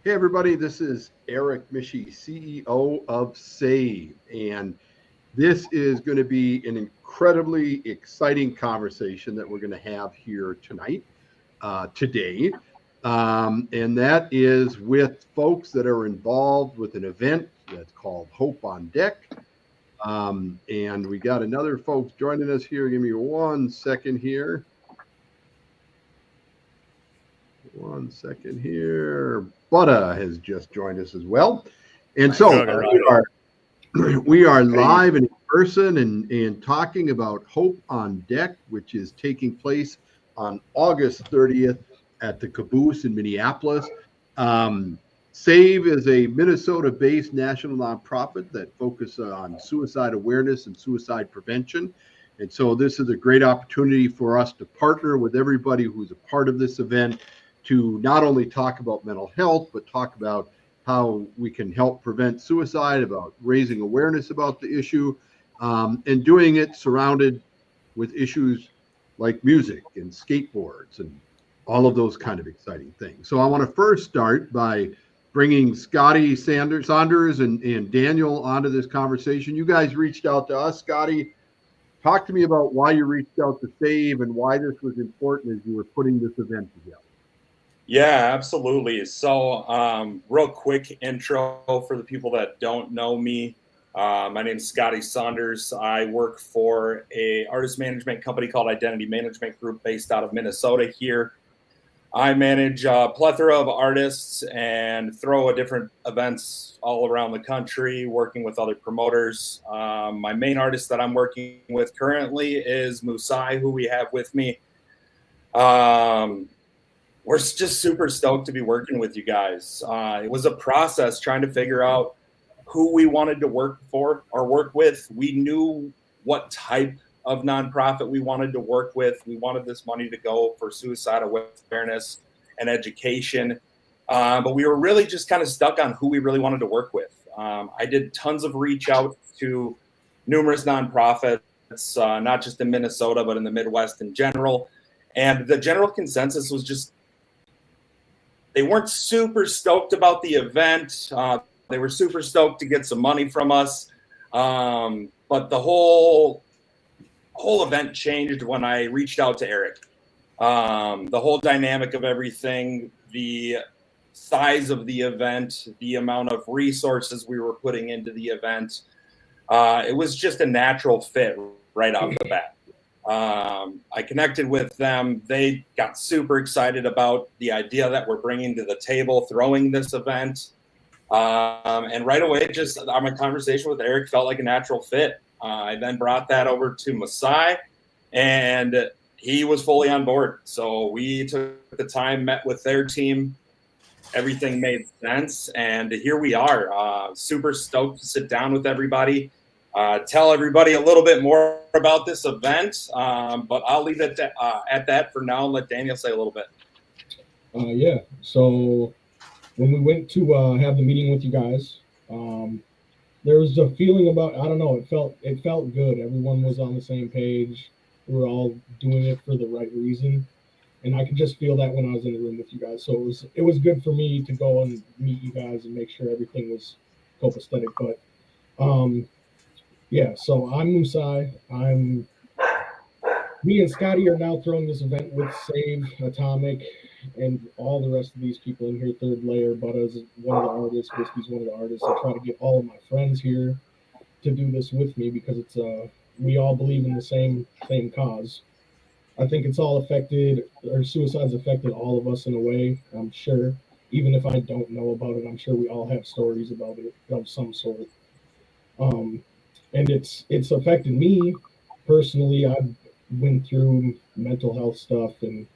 Hey, everybody, this is Eric Mishi, CEO of Save, and this is going to be an incredibly exciting conversation that we're going to have here tonight, today. And that is with folks that are involved with an event that's called Hope on Deck. And we got another folks joining us here. Give me 1 second here. 1 second here. Butta has just joined us as well. And so we are live and in person and talking about Hope on Deck, which is taking place on August 30th at the Cabooze in Minneapolis. SAVE is a Minnesota-based national nonprofit that focuses on suicide awareness and suicide prevention. And so this is a great opportunity for us to partner with everybody who's a part of this event to not only talk about mental health, but talk about how we can help prevent suicide, about raising awareness about the issue, and doing it surrounded with issues like music and skateboards and all of those kind of exciting things. So I want to first start by bringing Scotty Saunders and Daniel onto this conversation. You guys reached out to us. Scotty, talk to me about why you reached out to SAVE and why this was important as you were putting this event together. Yeah, absolutely. So real quick intro for the people that don't know me. My name is Scotty Saunders. I work for a artist management company called Identity Management Group based out of Minnesota here. I manage a plethora of artists and throw different events all around the country, working with other promoters. My main artist that I'm working with currently is Mousai, who we have with me. We're just super stoked to be working with you guys. It was a process trying to figure out who we wanted to work for or work with. We knew what type of nonprofit we wanted to work with. We wanted this money to go for suicide awareness and education. But we were really just kind of stuck on who we really wanted to work with. I did tons of reach out to numerous nonprofits, not just in Minnesota, but in the Midwest in general. And the general consensus was just, they weren't super stoked about the event. They were super stoked to get some money from us. But the whole event changed when I reached out to Eric. The whole dynamic of everything, the size of the event, the amount of resources we were putting into the event, it was just a natural fit right off the bat. I connected with them. They got super excited about the idea that we're bringing to the table, throwing this event. And right away, just my conversation with Eric felt like a natural fit. I then brought that over to Mousai, and he was fully on board. So we took the time, met with their team. Everything made sense. And here we are, super stoked to sit down with everybody. Tell everybody a little bit more about this event, but I'll leave it at that for now and let Daniel say a little bit. Yeah, so when we went to have the meeting with you guys, there was a feeling about, I don't know, it felt good. Everyone was on the same page. We were all doing it for the right reason. And I could just feel that when I was in the room with you guys. So it was good for me to go and meet you guys and make sure everything was copacetic. But yeah, so I'm Mousai. Me and Scotty are now throwing this event with Save, Atomic, and all the rest of these people in here. Third Lair, Butta's one of the artists, Viskus one of the artists. I try to get all of my friends here to do this with me because it's we all believe in the same cause. I think it's all affected, or suicide's affected all of us in a way, I'm sure. Even if I don't know about it, I'm sure we all have stories about it of some sort. And it's affected me personally. I've went through mental health stuff and,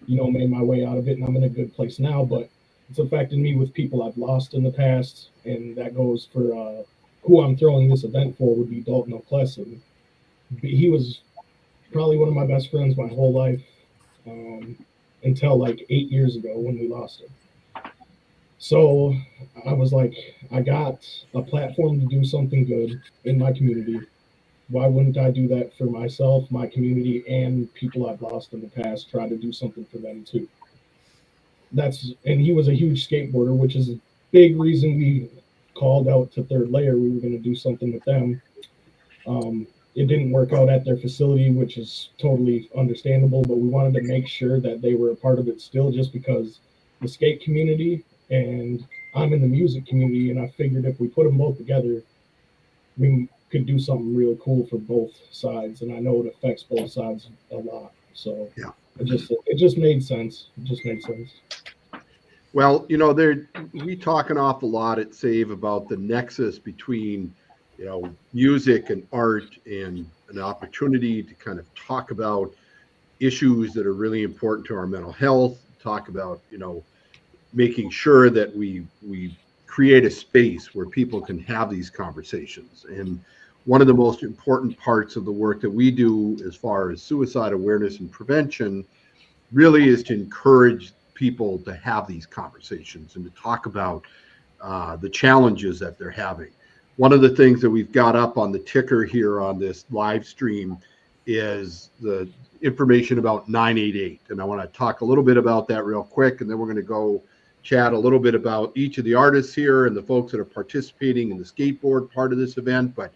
made my way out of it, and I'm in a good place now, but it's affected me with people I've lost in the past, and that goes for who I'm throwing this event for would be Coalesce. He was probably one of my best friends my whole life, until like 8 years ago when we lost him. So I was like, I got a platform to do something good in my community. Why wouldn't I do that for myself, my community, and people I've lost in the past, try to do something for them too? and he was a huge skateboarder, which is a big reason we called out to Third Layer. We were going to do something with them. It didn't work out at their facility, which is totally understandable, but we wanted to make sure that they were a part of it still, just because the skate community and I'm in the music community, and I figured if we put them both together, we could do something real cool for both sides. And I know it affects both sides a lot. So yeah, it just made sense. It just made sense. Well, we talk an awful lot at Save about the nexus between, music and art, and an opportunity to kind of talk about issues that are really important to our mental health, talk about, making sure that we create a space where people can have these conversations. And one of the most important parts of the work that we do as far as suicide awareness and prevention really is to encourage people to have these conversations and to talk about the challenges that they're having. One of the things that we've got up on the ticker here on this live stream is the information about 988. And I want to talk a little bit about that real quick, and then we're going to go chat a little bit about each of the artists here and the folks that are participating in the skateboard part of this event. But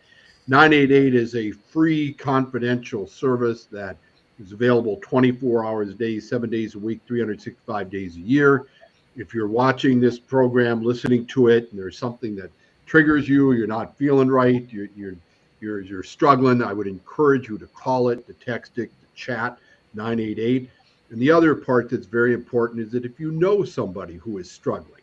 988 is a free confidential service that is available 24 hours a day, 7 days a week, 365 days a year. If you're watching this program, listening to it, and there's something that triggers you, you're not feeling right, you're struggling, I would encourage you to call it, to text it, to chat 988. And the other part that's very important is that if you know somebody who is struggling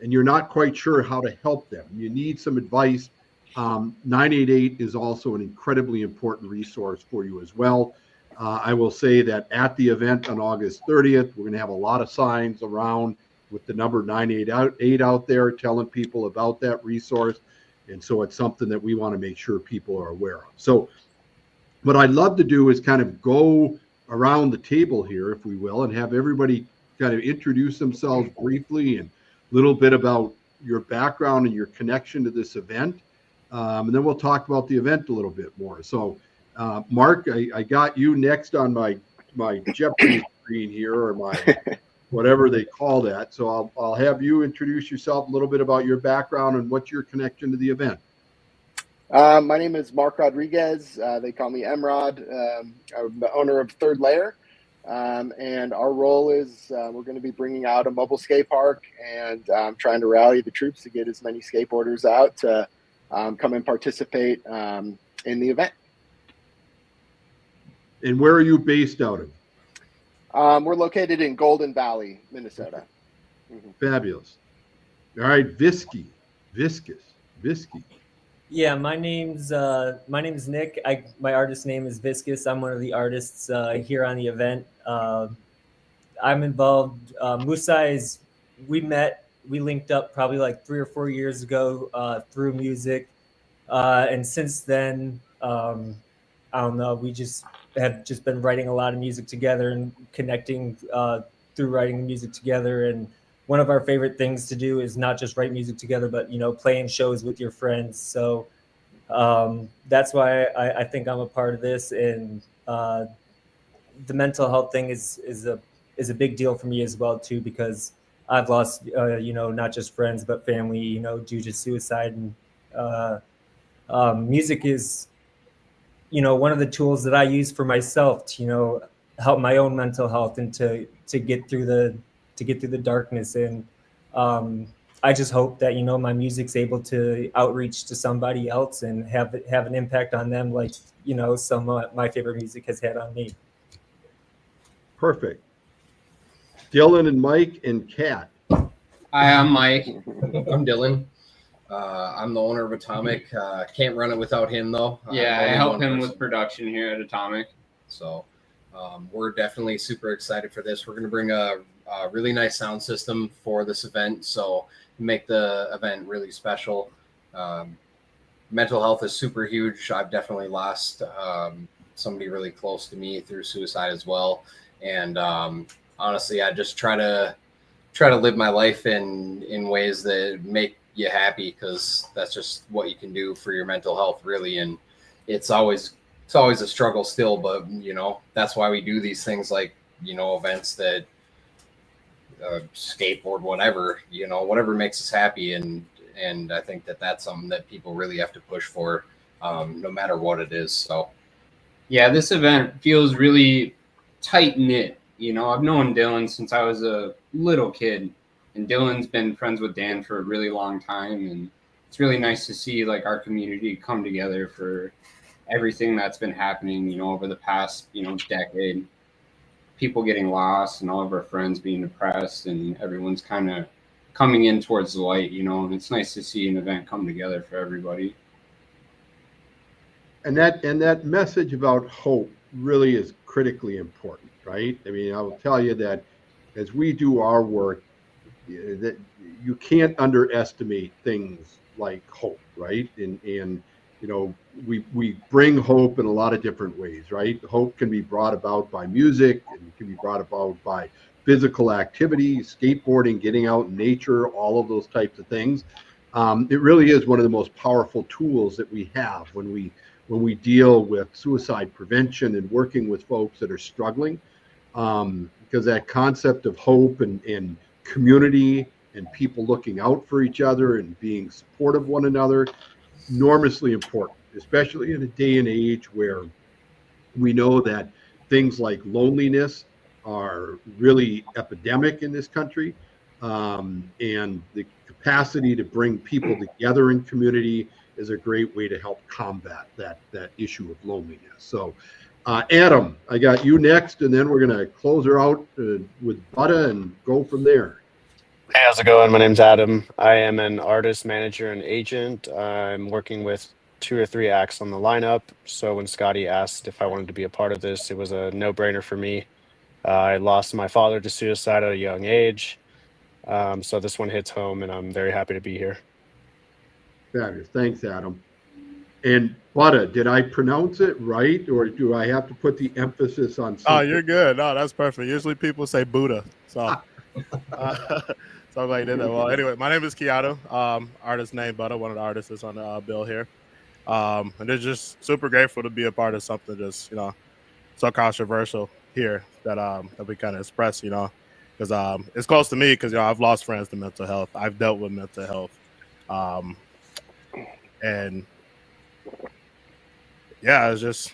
and you're not quite sure how to help them, you need some advice, 988 is also an incredibly important resource for you as well. I will say that at the event on August 30th, we're going to have a lot of signs around with the number 988 out there telling people about that resource. And so it's something that we want to make sure people are aware of. So what I'd love to do is kind of go around the table here, if we will, and have everybody kind of introduce themselves briefly and a little bit about your background and your connection to this event. And then we'll talk about the event a little bit more. So Mark, I got you next on my Jeopardy screen here, or my whatever they call that. So I'll have you introduce yourself, a little bit about your background and what's your connection to the event. My name is Mark Rodriquez. They call me Emrod. I'm the owner of Third Layer. And our role is we're going to be bringing out a mobile skate park, and trying to rally the troops to get as many skateboarders out to come and participate in the event. And where are you based out of? We're located in Golden Valley, Minnesota. Mm-hmm. Fabulous. All right, Viskus. Yeah, my name's Nick. My artist name is Viskus. I'm one of the artists here on the event. I'm involved. Mousai we linked up probably like 3 or 4 years ago through music, and since then, I don't know. We have been writing a lot of music together and connecting through writing music together. And one of our favorite things to do is not just write music together, but playing shows with your friends. So that's why I think I'm a part of this. And the mental health thing is a big deal for me as well too, because I've lost not just friends but family due to suicide. And music is one of the tools that I use for myself to help my own mental health and to get through the darkness. And I just hope that my music's able to outreach to somebody else and have an impact on them, like some of my favorite music has had on me. Perfect. Dylan and Mike and Kat. Hi, I'm Mike. I'm Dylan. I'm the owner of Atomic. Can't run it without him, though. Yeah, I help him with production here at Atomic. So we're definitely super excited for this. We're going to bring a really nice sound system for this event, so make the event really special. Mental health is super huge. I've definitely lost somebody really close to me through suicide as well. And honestly, I just try to live my life in ways that make you happy, because that's just what you can do for your mental health, really. And it's always a struggle still, but that's why we do these things, like events that skateboard, whatever, whatever makes us happy. And I think that's something that people really have to push for, no matter what it is. So, yeah, this event feels really tight knit. I've known Dylan since I was a little kid, and Dylan's been friends with Dan for a really long time. And it's really nice to see like our community come together for everything that's been happening, over the past, decade. People getting lost and all of our friends being depressed, and everyone's kind of coming in towards the light, and it's nice to see an event come together for everybody. And that message about hope really is critically important, right? I mean, I will tell you that as we do our work, that you can't underestimate things like hope, right? And we bring hope in a lot of different ways, right? Hope can be brought about by music, and it can be brought about by physical activity, skateboarding, getting out in nature, all of those types of things. It really is one of the most powerful tools that we have when we deal with suicide prevention and working with folks that are struggling, because that concept of hope and community and people looking out for each other and being supportive of one another, enormously important, especially in a day and age where we know that things like loneliness are really epidemic in this country, and the capacity to bring people together in community is a great way to help combat that issue of loneliness. So, Adam, I got you next, and then we're going to close her out with Butta and go from there. Hey, how's it going? My name's Adam. I am an artist, manager, and agent. I'm working with 2 or 3 acts on the lineup. So when Scotty asked if I wanted to be a part of this, it was a no-brainer for me. I lost my father to suicide at a young age. So this one hits home, and I'm very happy to be here. Fabulous. Thanks, Adam. And Butta, did I pronounce it right, or do I have to put the emphasis on something? Oh, you're good. No, that's perfect. Usually people say Buddha. So, so I'm glad you did that. Well, anyway, my name is Keanu. Artist name Butta, one of the artists that's on the bill here. And it's just super grateful to be a part of something just, so controversial here that we kind of express, because it's close to me because, I've lost friends to mental health. I've dealt with mental health. And yeah, it's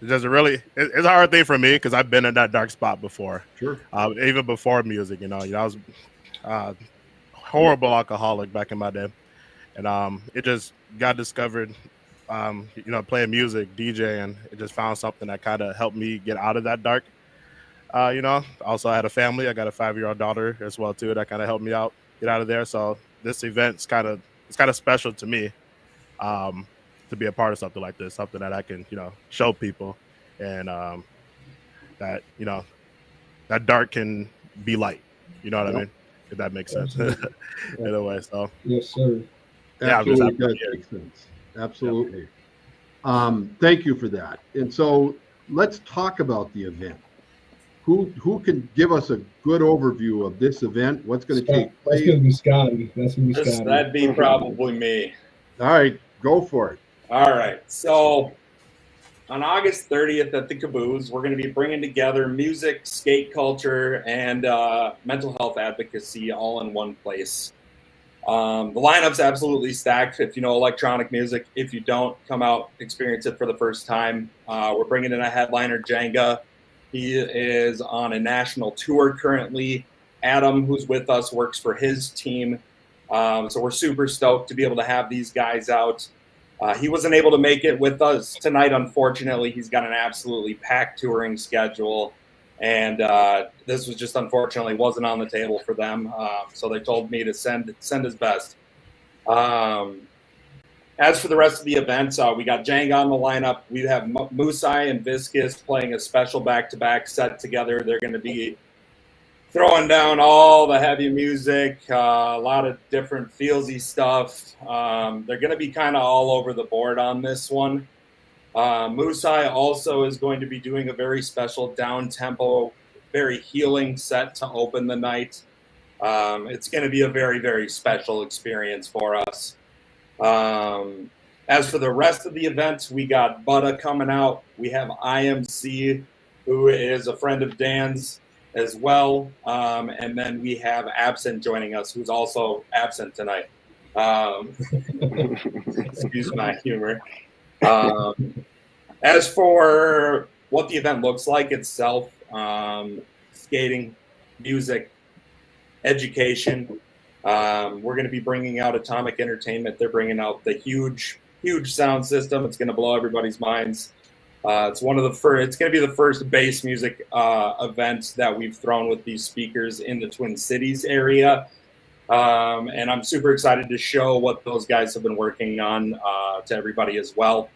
a hard thing for me because I've been in that dark spot before. Sure. Even before music, I was horrible alcoholic back in my day, and it just got discovered, playing music, DJing. It just found something that kind of helped me get out of that dark. Also I had a family. I got a 5-year-old daughter as well too. That kind of helped me get out of there. So this event's kind of special to me. To be a part of something like this, something that I can, show people, and that that dark can be light. You know what I mean? If that makes sense. In a way. So yes, sir. Yeah, absolutely does make sense. Absolutely. Yeah. Thank you for that. And so let's talk about the event. Who can give us a good overview of this event? What's going to take place? That's going to be Scotty. That's going to be Scotty. That'd be probably me. All right, go for it. All right. So on August 30th at the Cabooze, we're going to be bringing together music, skate culture, and mental health advocacy all in one place. The lineup's absolutely stacked. If you know electronic music, if you don't, come out, experience it for the first time. We're bringing in a headliner, Jenga. He is on a national tour currently. Adam, who's with us, works for his team. So we're super stoked to be able to have these guys out. He wasn't able to make it with us tonight, unfortunately. He's got an absolutely packed touring schedule. And this was just unfortunately wasn't on the table for them. So they told me to send his best. As for the rest of the events, we got Jenga on the lineup. We have Mousai and Viskus playing a special back-to-back set together. They're going to be throwing down all the heavy music, a lot of different feelsy stuff. They're going to be kind of all over the board on this one. Mousai also is going to be doing a very special down-tempo, very healing set to open the night. It's going to be a very, very special experience for us. As for the rest of the events, we got Butta coming out. We have Eyemc, who is a friend of Dan's. as well. And then we have Absent joining us, who's also absent tonight. Excuse my humor. As for what the event looks like itself, skating, music, education, we're going to be bringing out Atomic Entertainment. They're bringing out the huge sound system. It's going to blow everybody's minds. It's one of the first. It's going to be the first bass music event that we've thrown with these speakers in the Twin Cities area, and I'm super excited to show what those guys have been working on to everybody as well.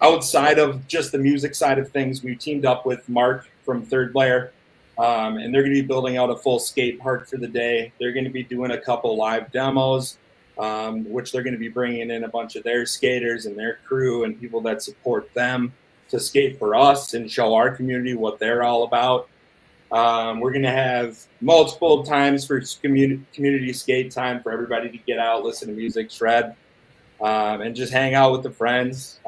Outside of just the music side of things, we teamed up with Mark from Third Lair, and they're going to be building out a full skate park for the day. They're going to be doing a couple live demos, which they're going to be bringing in a bunch of their skaters and their crew and people that support them to skate for us and show our community what they're all about. We're going to have multiple times for community skate time for everybody to get out, listen to music, shred, and just hang out with the friends.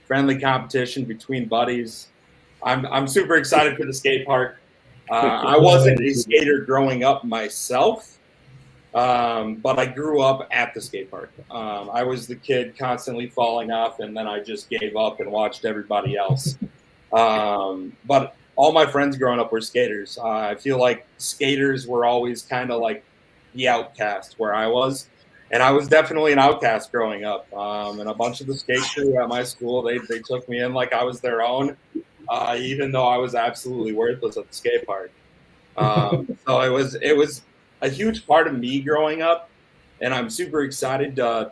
Friendly competition between buddies. I'm super excited for the skate park. I wasn't a skater growing up myself, but I grew up at the skate park. I was the kid constantly falling off, and then I just gave up and watched everybody else. But all my friends growing up were skaters. I feel like skaters were always kind of like the outcast where I was. And I was definitely an outcast growing up. And a bunch of the skate crew at my school, they took me in like I was their own, even though I was absolutely worthless at the skate park. So it was a huge part of me growing up, and I'm super excited to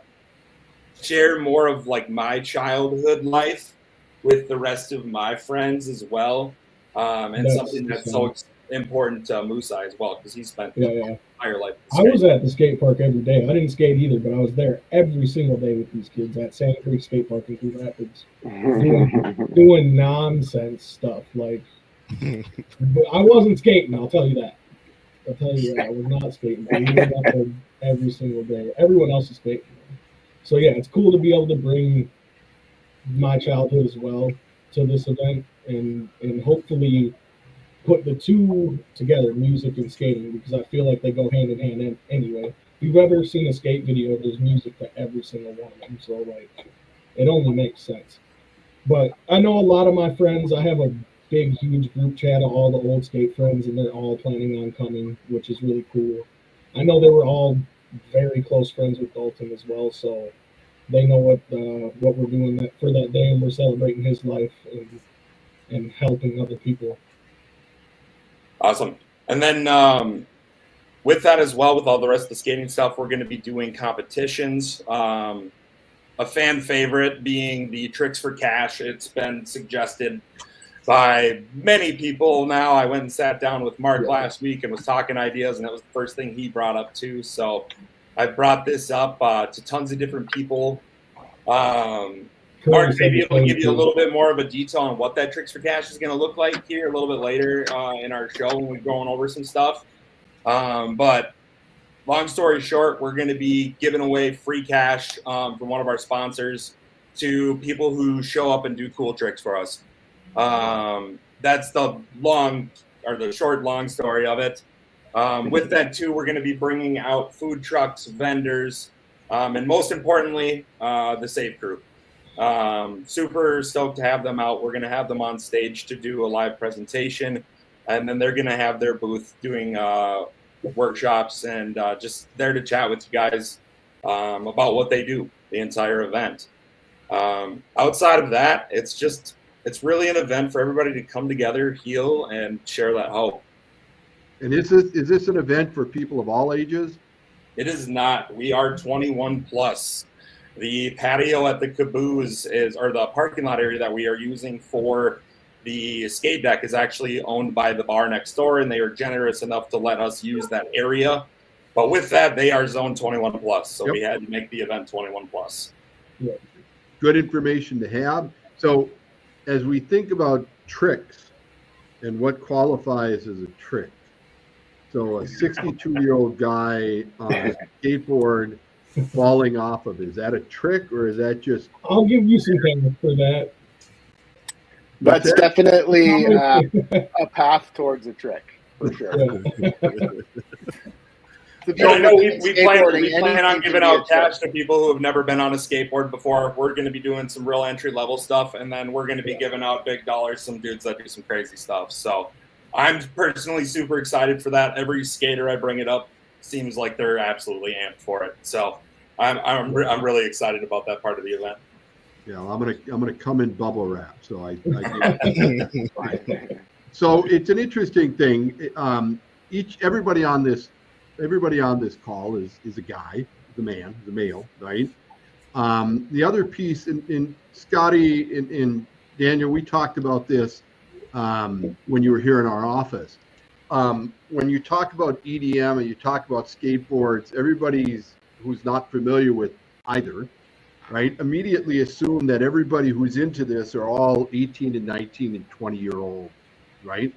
share more of like my childhood life with the rest of my friends as well. And something that's so important to Mousai as well, because he spent his entire life. I was at the skate park every day. I didn't skate either, but I was there every single day with these kids at Sand Creek Skate Park in Grand Rapids, doing nonsense stuff. Like, but I wasn't skating. I'll tell you that. I was not skating. But we were up there every single day. Everyone else is skating. So yeah, it's cool to be able to bring my childhood as well to this event, and hopefully put the two together, music and skating, because I feel like they go hand in hand anyway. If you've ever seen a skate video, there's music to every single one of them, so like it only makes sense. But I know a lot of my friends. I have a big, huge group chat of all the old skate friends, and they're all planning on coming, which is really cool. I know they were all very close friends with Dalton as well, so they know what we're doing for that day, and we're celebrating his life and helping other people. Awesome. And then with that as well, with all the rest of the skating stuff, we're going to be doing competitions. A fan favorite being the Tricks for Cash. It's been suggested by many people now. I went and sat down with Mark last week and was talking ideas, and that was the first thing he brought up too. So I brought this up to tons of different people. Mark, maybe it'll give you a little bit more of a detail on what that Tricks for Cash is going to look like here a little bit later in our show when we're going over some stuff. But long story short, we're going to be giving away free cash from one of our sponsors to people who show up and do cool tricks for us. That's the long story of it. With that too, we're going to be bringing out food trucks, vendors, and most importantly, the Save Crew. Super stoked to have them out. We're going to have them on stage to do a live presentation, and then they're going to have their booth doing workshops and just there to chat with you guys about what they do the entire event. Outside of that, it's really an event for everybody to come together, heal, and share that hope. And is this an event for people of all ages? It is not. We are 21 plus. The patio at the Cabooze or the parking lot area that we are using for the skate deck is actually owned by the bar next door, and they are generous enough to let us use that area. But with that, they are zone 21 plus, so we had to make the event 21 plus. Yeah. Good information to have. So as we think about tricks and what qualifies as a trick, so a 62-year-old guy on a skateboard falling off of, is that a trick or is that just? I'll give you some time for that. That's definitely a path towards a trick, for sure. Yeah, I know we plan on giving out cash to people who have never been on a skateboard before. We're going to be doing some real entry-level stuff, and then we're going to be giving out big dollars, some dudes that do some crazy stuff. So I'm personally super excited for that. Every skater I bring it up seems like they're absolutely amped for it. So I'm really excited about that part of the event. Yeah, well, I'm gonna come in bubble wrap. So so it's an interesting thing. Everybody on this call is a guy, the man, the male, right? The other piece, in Scotty and Daniel, we talked about this when you were here in our office. When you talk about EDM and you talk about skateboards, everybody who's not familiar with either, right, immediately assume that everybody who's into this are all 18 and 19 and 20-year-old, right?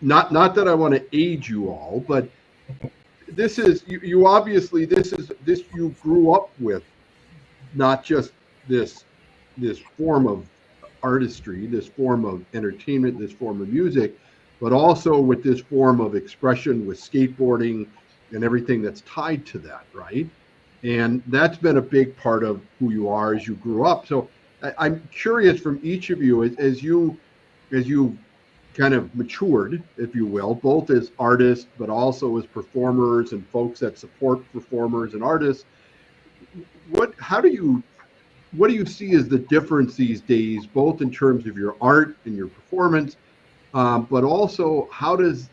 Not that I want to age you all, but this is you obviously this you grew up with, not just this form of artistry, this form of entertainment, this form of music, but also with this form of expression with skateboarding and everything that's tied to that, right? And that's been a big part of who you are as you grew up. So I'm curious from each of you, as you kind of matured, if you will, both as artists, but also as performers and folks that support performers and artists. What do you see as the difference these days, both in terms of your art and your performance, but also how is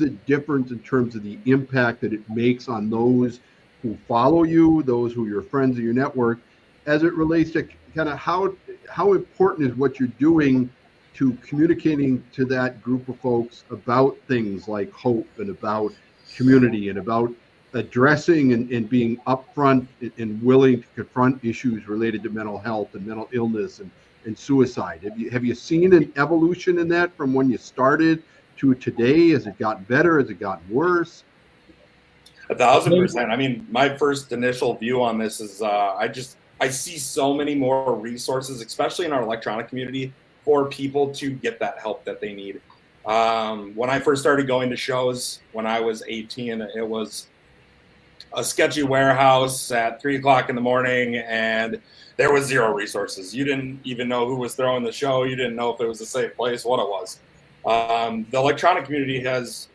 it different in terms of the impact that it makes on those who follow you, those who are your friends or your network, as it relates to kind of how important is what you're doing to communicating to that group of folks about things like hope and about community and about addressing and being upfront and willing to confront issues related to mental health and mental illness and suicide. Have you seen an evolution in that from when you started to today? Has it gotten better? Has it gotten worse? 1,000%. I mean, my first initial view on this is I see so many more resources, especially in our electronic community, for people to get that help that they need. When I first started going to shows when I was 18, it was a sketchy warehouse at 3 o'clock in the morning, and there was zero resources. You didn't even know who was throwing the show. You didn't know if it was a safe place, what it was. The electronic community has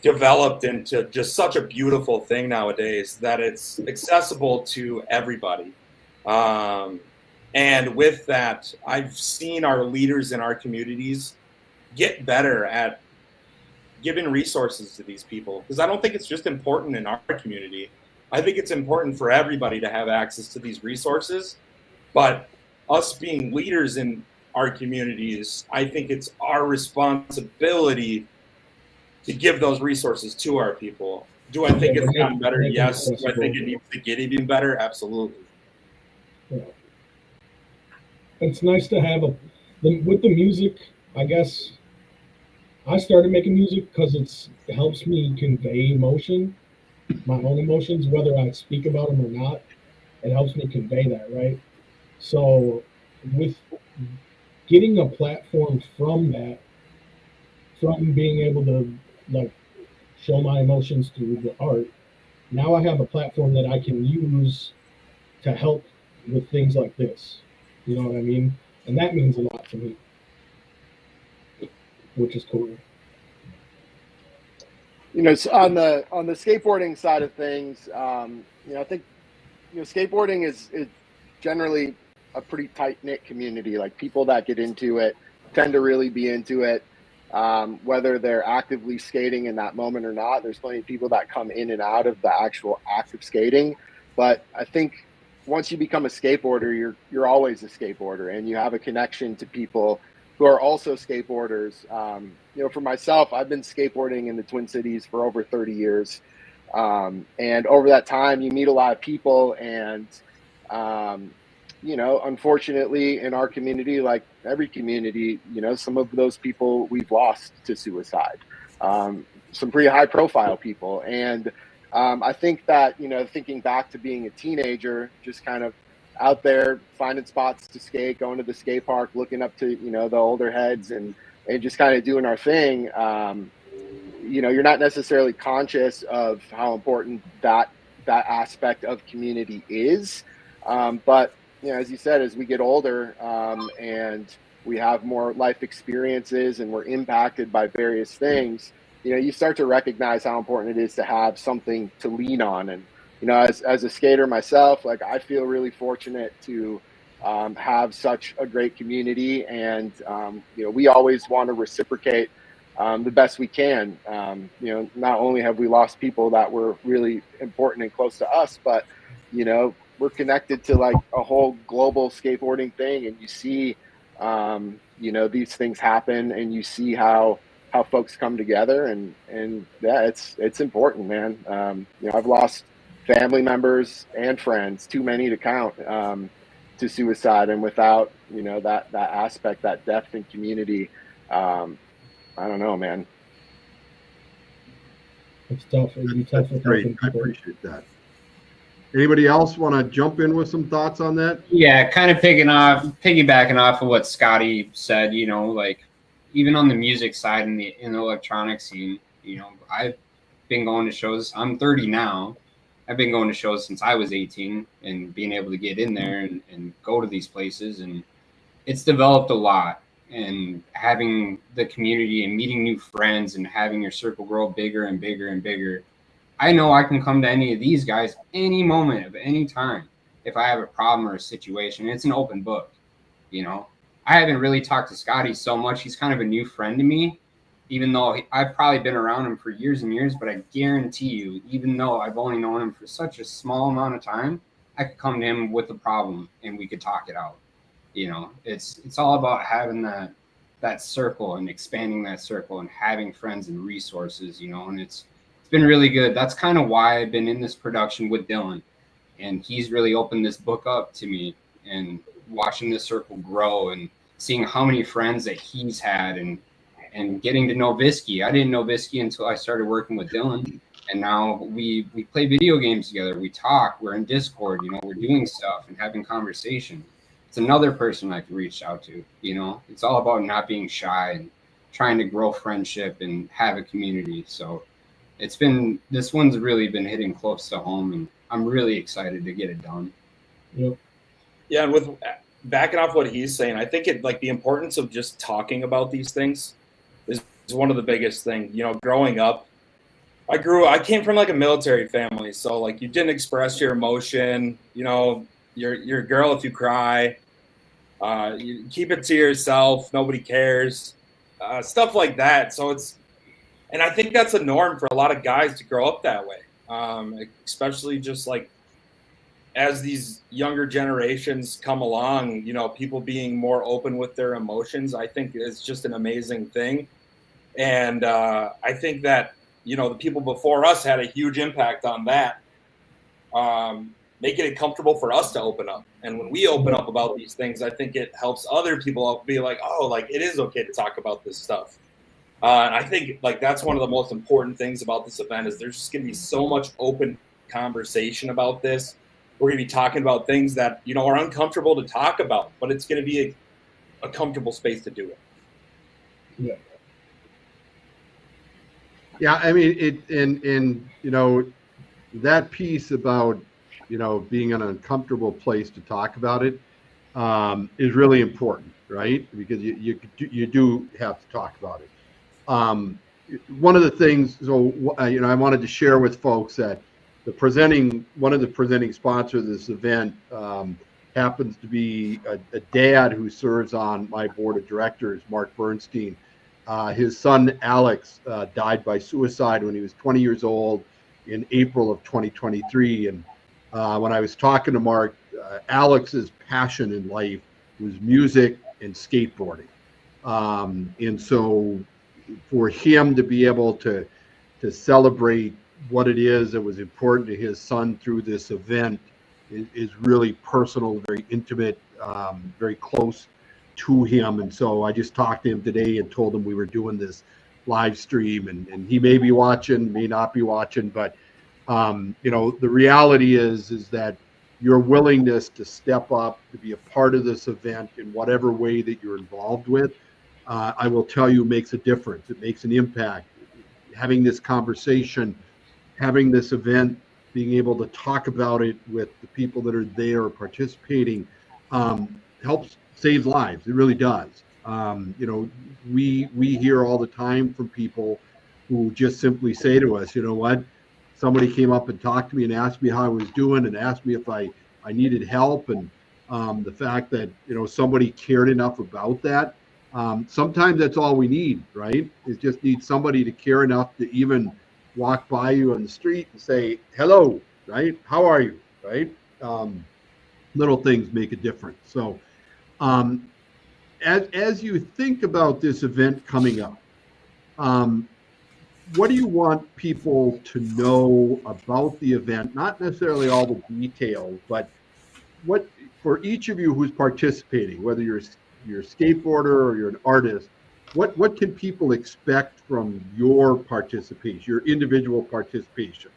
developed into just such a beautiful thing nowadays that it's accessible to everybody. And with that, I've seen our leaders in our communities get better at giving resources to these people, because I don't think it's just important in our community. I think it's important for everybody to have access to these resources. But us being leaders in our communities, I think it's our responsibility to give those resources to our people. Do I think it's gotten better? Yes. Do I think it needs to get even better? Absolutely. Yeah. It's nice to have with the music. I guess I started making music because it helps me convey emotion, my own emotions, whether I speak about them or not. It helps me convey that, right? So with getting a platform from being able to like show my emotions through the art, now I have a platform that I can use to help with things like this. You know what I mean? And that means a lot to me, which is cool. You know, on the skateboarding side of things, I think skateboarding is generally a pretty tight knit community. Like, people that get into it tend to really be into it, whether they're actively skating in that moment or not. There's plenty of people that come in and out of the actual act of skating, but I think once you become a skateboarder, you're always a skateboarder, and you have a connection to people who are also skateboarders. For myself, I've been skateboarding in the Twin Cities for over 30 years. And over that time, you meet a lot of people, and, unfortunately in our community, like every community, some of those people we've lost to suicide, some pretty high profile people. And I think that, thinking back to being a teenager, just kind of out there finding spots to skate, going to the skate park, looking up to, you know, the older heads and just kind of doing our thing. You know, you're not necessarily conscious of how important that aspect of community is. But, you know, as you said, as we get older and we have more life experiences and we're impacted by various things, you know, you start to recognize how important it is to have something to lean on. And, you know, as a skater myself, like, I feel really fortunate to have such a great community. And, you know, we always want to reciprocate the best we can. You know, not only have we lost people that were really important and close to us, but, you know, we're connected to like a whole global skateboarding thing. And you see, you know, these things happen and you see how folks come together and yeah, it's important, man. You know, I've lost family members and friends, too many to count, to suicide. And without, you know, that aspect, that depth and community, I don't know, man. It's tough. It'd be tough for Great. I appreciate that. Anybody else want to jump in with some thoughts on that? Yeah, kind of piggybacking off of what Scotty said, you know, like even on the music side in the electronic scene, you know, I've been going to shows. I'm 30 now. I've been going to shows since I was 18 and being able to get in there and go to these places. And it's developed a lot. And having the community and meeting new friends and having your circle grow bigger and bigger and bigger. I know I can come to any of these guys any moment of any time if I have a problem or a situation. It's an open book, you know. I haven't really talked to Scotty so much. He's kind of a new friend to me, even though I've probably been around him for years and years. But I guarantee you, even though I've only known him for such a small amount of time, I could come to him with a problem and we could talk it out. You know, it's all about having that circle and expanding that circle and having friends and resources, you know, and it's been really good. That's kind of why I've been in this production with Dylan, and he's really opened this book up to me, and watching this circle grow and seeing how many friends that he's had and getting to know Visky. I didn't know Visky until I started working with Dylan, and now we play video games together. We talk, we're in Discord, you know, we're doing stuff and having conversation. It's another person I can reach out to, you know. It's all about not being shy and trying to grow friendship and have a community. So this one's really been hitting close to home, and I'm really excited to get it done. Yep. Yeah, and with backing off what he's saying, I think the importance of just talking about these things is one of the biggest things. You know, growing up, I came from like a military family, so like you didn't express your emotion. You know, you're a girl if you cry. You keep it to yourself. Nobody cares. Stuff like that. So and I think that's a norm for a lot of guys to grow up that way. Especially just like as these younger generations come along, you know, people being more open with their emotions, I think is just an amazing thing. And I think that, you know, the people before us had a huge impact on that, making it comfortable for us to open up. And when we open up about these things, I think it helps other people be like, oh, like it is okay to talk about this stuff. And I think like that's one of the most important things about this event is there's just going to be so much open conversation about this. We're going to be talking about things that, you know, are uncomfortable to talk about, but it's going to be a comfortable space to do it. Yeah. Yeah, I mean, and you know, that piece about, you know, being an uncomfortable place to talk about it is really important, right? Because you do have to talk about it. One of the things, so you know, I wanted to share with folks that one of the presenting sponsors of this event happens to be a dad who serves on my board of directors, Mark Bernstein. His son Alex died by suicide when he was 20 years old in April of 2023. And when I was talking to Mark, Alex's passion in life was music and skateboarding. And so for him to be able to celebrate what it is that was important to his son through this event is really personal, very intimate, very close to him. And so I just talked to him today and told him we were doing this live stream, and he may be watching, may not be watching, but you know, the reality is that your willingness to step up, to be a part of this event in whatever way that you're involved with, I will tell you, makes a difference. It makes an impact. Having this conversation, having this event, being able to talk about it with the people that are there participating, helps save lives. It really does. We hear all the time from people who just simply say to us, you know what, somebody came up and talked to me and asked me how I was doing and asked me if I needed help. And the fact that, somebody cared enough about that, sometimes that's all we need, right? Is just need somebody to care enough to even walk by you on the street and say, hello, right? How are you, right? Little things make a difference. So as you think about this event coming up, what do you want people to know about the event? Not necessarily all the details, but what, for each of you who's participating, whether you're a skateboarder or you're an artist, what can people expect from your participation, your individual participation?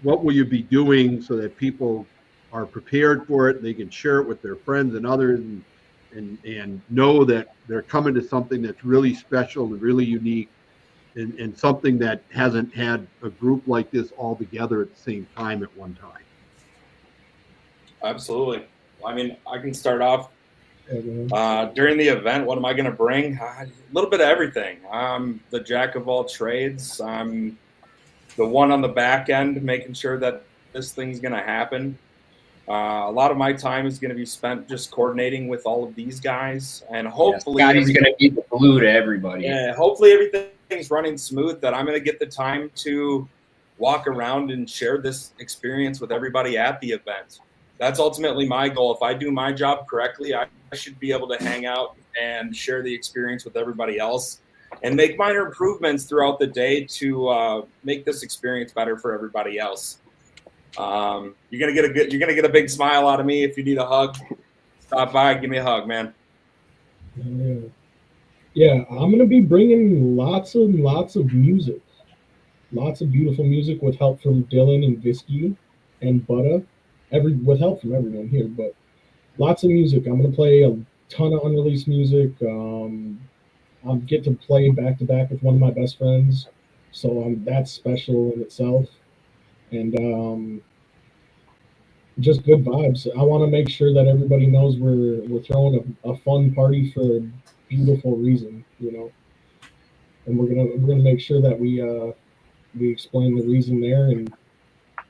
What will you be doing so that people are prepared for it? They can share it with their friends and others, and know that they're coming to something that's really special and really unique, and something that hasn't had a group like this all together at the same time at one time. Absolutely. I mean, I can start off. During the event, what am I going to bring? A little bit of everything. I'm the jack of all trades. I'm the one on the back end, making sure that this thing's going to happen. A lot of my time is going to be spent just coordinating with all of these guys, and hopefully, Scotty's going to be the glue to everybody. Yeah, hopefully everything's running smooth. That I'm going to get the time to walk around and share this experience with everybody at the event. That's ultimately my goal. If I do my job correctly, I should be able to hang out and share the experience with everybody else, and make minor improvements throughout the day to make this experience better for everybody else. You're gonna get a big smile out of me. If you need a hug, stop by, give me a hug, man. Yeah, I'm gonna be bringing lots of music, lots of beautiful music with help from Dylan and Visky and Butta, with help from everyone here. But lots of music. I'm gonna play a ton of unreleased music. I'll get to play back to back with one of my best friends, so that's special in itself. And just good vibes. I want to make sure that everybody knows we're throwing a fun party for a beautiful reason, and we're gonna make sure that we explain the reason there,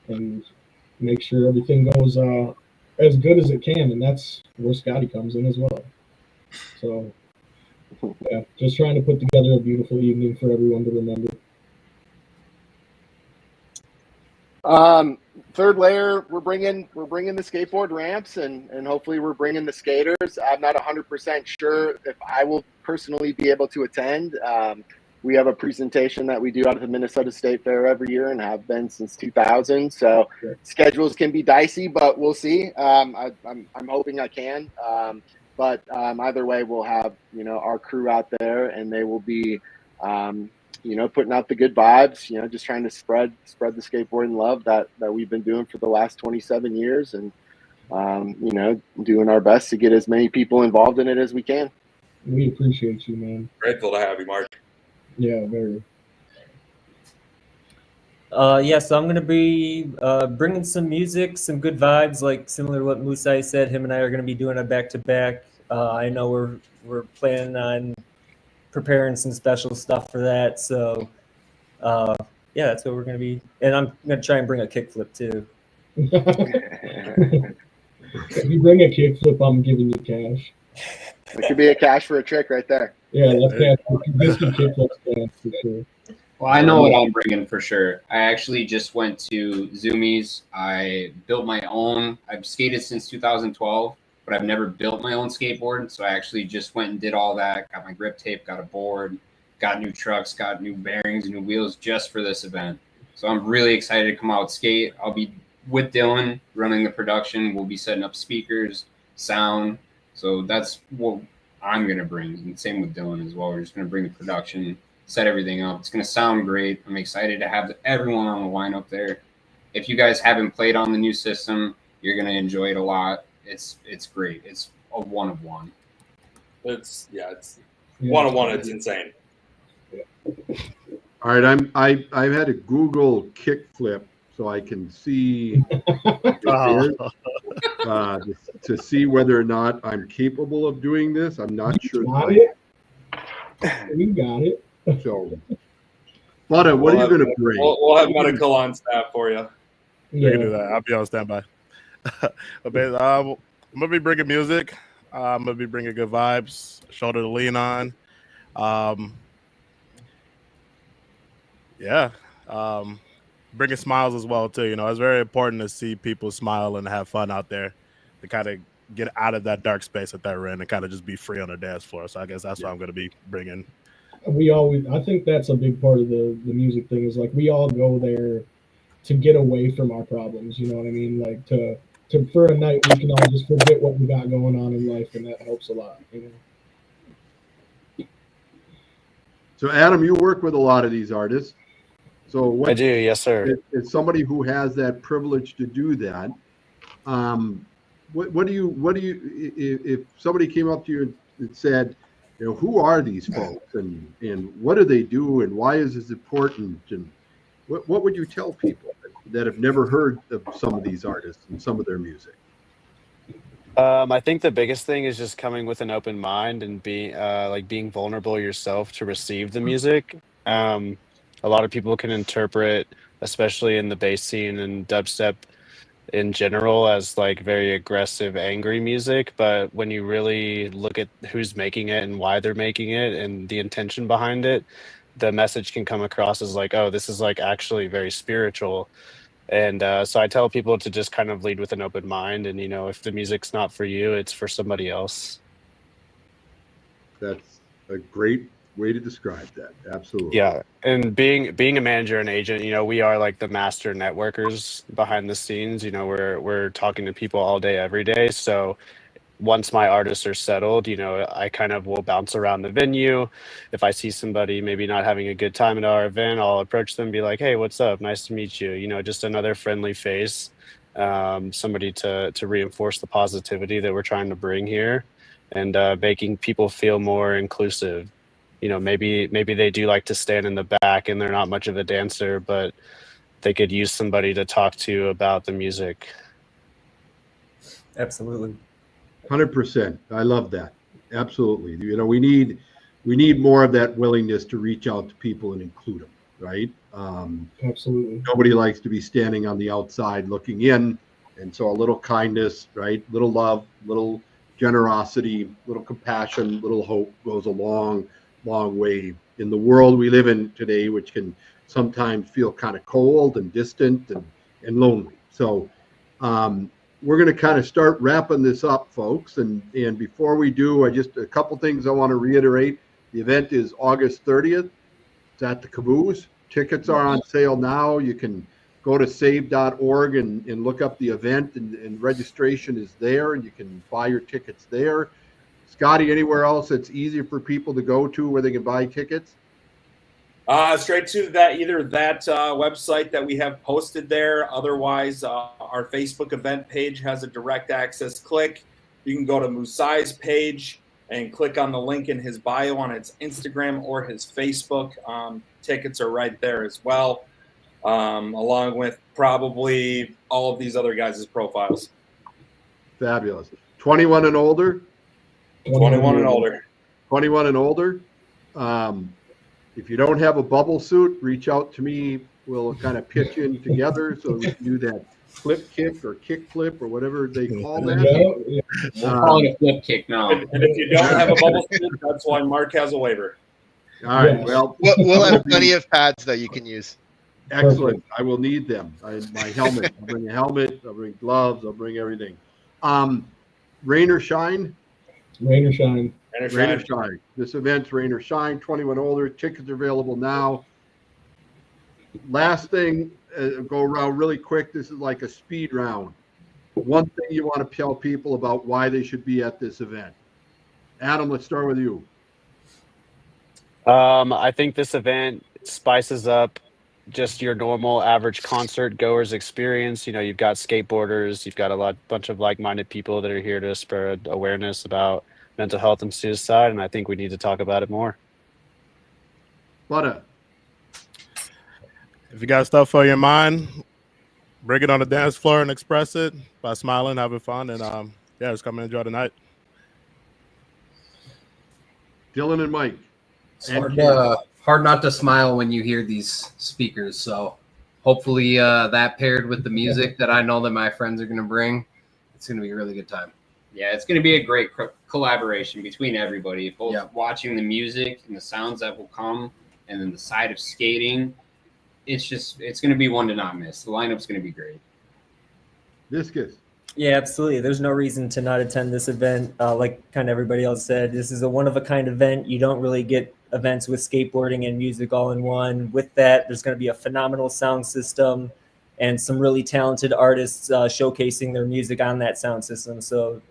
and make sure everything goes as good as it can, and that's where Scotty comes in as well. So yeah, just trying to put together a beautiful evening for everyone to remember. Third Lair, we're bringing the skateboard ramps, and hopefully we're bringing the skaters. I'm not 100% sure if I will personally be able to attend. We have a presentation that we do out of the Minnesota State Fair every year and have been since 2000. So schedules can be dicey, but we'll see. I'm hoping I can. But either way, we'll have our crew out there, and they will be putting out the good vibes, just trying to spread the skateboarding love that we've been doing for the last 27 years, and doing our best to get as many people involved in it as we can. We appreciate you, man. Grateful to have you, Mark. Yeah, very. So I'm gonna be bringing some music, some good vibes, like similar to what Mousai said. Him and I are gonna be doing a back-to-back. I know we're planning on preparing some special stuff for that. So that's what we're gonna be. And I'm gonna try and bring a kickflip too. If you bring a kickflip, I'm giving you cash. It could be a cash for a trick right there. Yeah, that's cash. This kickflip's cash for sure. Well, I know what I'm bringing for sure. I actually just went to Zoomies. I built my own. I've skated since 2012, but I've never built my own skateboard. So I actually just went and did all that. Got my grip tape, got a board, got new trucks, got new bearings, new wheels just for this event. So I'm really excited to come out skate. I'll be with Dylan running the production. We'll be setting up speakers, sound. So that's what I'm going to bring. And same with Dylan as well. We're just going to bring the production, set everything up. It's going to sound great. I'm excited to have everyone on the lineup there. If you guys haven't played on the new system, You're gonna enjoy it a lot. It's great. It's a one of one. It's one of one. It's insane. All right, I've had to Google kickflip so I can see to see whether or not I'm capable of doing this. I'm not sure. You got it. So, Butter, what are you going to bring? We'll have medical on staff for you. You can do that. I'll be on standby. Okay, I'm gonna be bringing music. I'm gonna be bringing good vibes, shoulder to lean on. Bringing smiles as well too. You know, it's very important to see people smile and have fun out there, to kind of get out of that dark space that they're in and kind of just be free on the dance floor. So I guess that's what I'm going to be bringing. I think that's a big part of the music thing, is like we all go there to get away from our problems. You know what I mean? Like to for a night we can all just forget what we got going on in life, and that helps a lot. You know? So, Adam, you work with a lot of these artists. So I do, yes, sir. As somebody who has that privilege to do that, what do you if somebody came up to you and said, you know, who are these folks and what do they do and why is this important, and what would you tell people that have never heard of some of these artists and some of their music? I think the biggest thing is just coming with an open mind and being vulnerable yourself to receive the music. A lot of people can interpret, especially in the bass scene and dubstep in general, as like very aggressive, angry music. But when you really look at who's making it and why they're making it and the intention behind it, the message can come across as like, oh, this is like actually very spiritual. And so I tell people to just kind of lead with an open mind. And, you know, if the music's not for you, it's for somebody else. That's a great way to describe that. Absolutely. Yeah. And being a manager and agent, you know, we are like the master networkers behind the scenes. You know, we're talking to people all day, every day. So once my artists are settled, you know, I kind of will bounce around the venue. If I see somebody maybe not having a good time at our event, I'll approach them and be like, hey, what's up? Nice to meet you. You know, just another friendly face, somebody to reinforce the positivity that we're trying to bring here, and making people feel more inclusive. You know, maybe they do like to stand in the back and they're not much of a dancer, but they could use somebody to talk to about the music. Absolutely. 100%. I love that. Absolutely. You know, we need more of that willingness to reach out to people and include them, right? Absolutely. Nobody likes to be standing on the outside looking in. And so a little kindness, right? Little love, little generosity, little compassion, little hope goes a long way in the world we live in today, which can sometimes feel kind of cold and distant and lonely. So we're going to kind of start wrapping this up, folks. And before we do, a couple things I want to reiterate. The event is August 30th. It's at the Cabooze. Tickets are on sale now. You can go to save.org and look up the event, and registration is there, and you can buy your tickets there. Scotty, anywhere else that's easier for people to go to where they can buy tickets? Straight to either that website that we have posted there. Otherwise, our Facebook event page has a direct access click. You can go to Mousai's page and click on the link in his bio on his Instagram or his Facebook. Tickets are right there as well, along with probably all of these other guys' profiles. Fabulous. 21 and older? 21 and older. 21 and older. If you don't have a bubble suit, reach out to me. We'll kind of pitch in together so we can do that flip kick or kick flip or whatever they call that. We'll call it a flip kick now. And if you don't have a bubble suit, that's why Mark has a waiver. All right. Well, we'll have plenty of pads that you can use. Excellent. I will need them. My helmet. I'll bring a helmet. I'll bring gloves. I'll bring everything. Rain or shine? Rain or shine. Rain or shine. This event's rain or shine. 21 older. Tickets are available now. Last thing, go around really quick. This is like a speed round. One thing you want to tell people about why they should be at this event. Adam, let's start with you. I think this event spices up just your normal average concert goers experience. You know, you've got skateboarders, you've got bunch of like-minded people that are here to spread awareness about mental health and suicide, and I think we need to talk about it more. Butter. If you got stuff on your mind, bring it on the dance floor and express it by smiling, having fun, and yeah, just come and enjoy the night. Dylan and Mike. It's hard not to smile when you hear these speakers. So hopefully that paired with the music that I know that my friends are going to bring, it's going to be a really good time. Yeah, it's going to be a great collaboration between everybody, both watching the music and the sounds that will come, and then the side of skating. It's going to be one to not miss. The lineup's going to be great. Viskus. Yeah, absolutely. There's no reason to not attend this event. Like kind of everybody else said, this is a one-of-a-kind event. You don't really get events with skateboarding and music all in one. With that, there's going to be a phenomenal sound system and some really talented artists showcasing their music on that sound system. So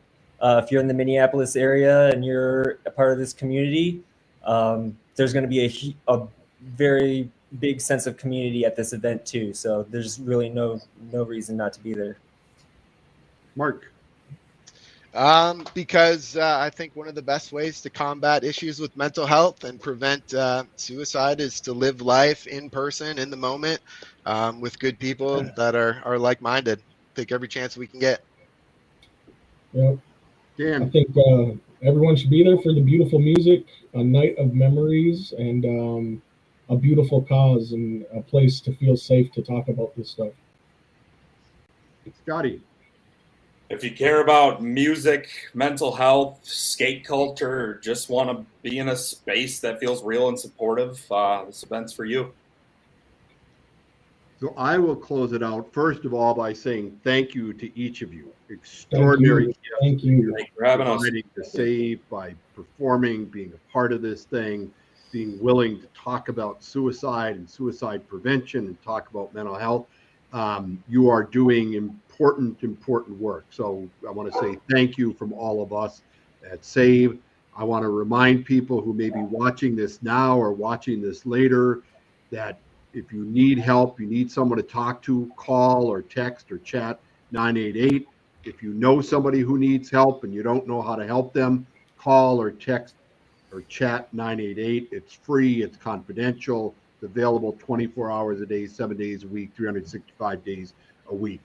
if you're in the Minneapolis area and you're a part of this community, there's going to be a very big sense of community at this event too. So there's really no reason not to be there. Mark. Because I think one of the best ways to combat issues with mental health and prevent suicide is to live life in person, in the moment, with good people that are like-minded. Take every chance we can get. Yep. Dan. I think everyone should be there for the beautiful music, a night of memories, and a beautiful cause, and a place to feel safe to talk about this stuff. Scotty. If you care about music, mental health, skate culture, or just want to be in a space that feels real and supportive, this event's for you. So I will close it out, first of all, by saying thank you to each of you. Extraordinary gifts. Thank you. Thanks for having us. To save by performing, being a part of this thing, being willing to talk about suicide and suicide prevention and talk about mental health. You are doing important work. So I want to say thank you from all of us at SAVE. I want to remind people who may be watching this now or watching this later that if you need help, you need someone to talk to, call or text or chat 988. If you know somebody who needs help and you don't know how to help them, call or text or chat 988. It's free, it's confidential, it's available 24 hours a day, 7 days a week, 365 days a week.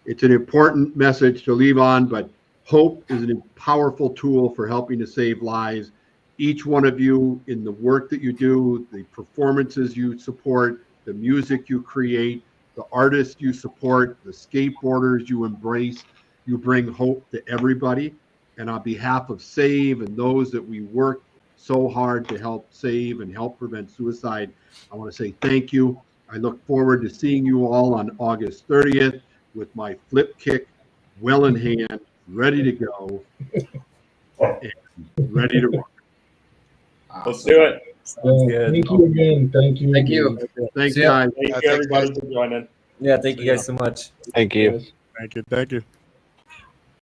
It's an important message to leave on, but hope is a powerful tool for helping to save lives. Each one of you in the work that you do, the performances you support, the music you create, the artists you support, the skateboarders you embrace, you bring hope to everybody. And on behalf of SAVE and those that we work so hard to help save and help prevent suicide, I want to say thank you. I look forward to seeing you all on August 30th with my flip kick well in hand, ready to go, and ready to rock. Let's do it. Thank you again. Thank you. Thank you. Thanks, guys. Thank you, everybody, for joining. Yeah, thank you guys so much. Thank you. Thank you.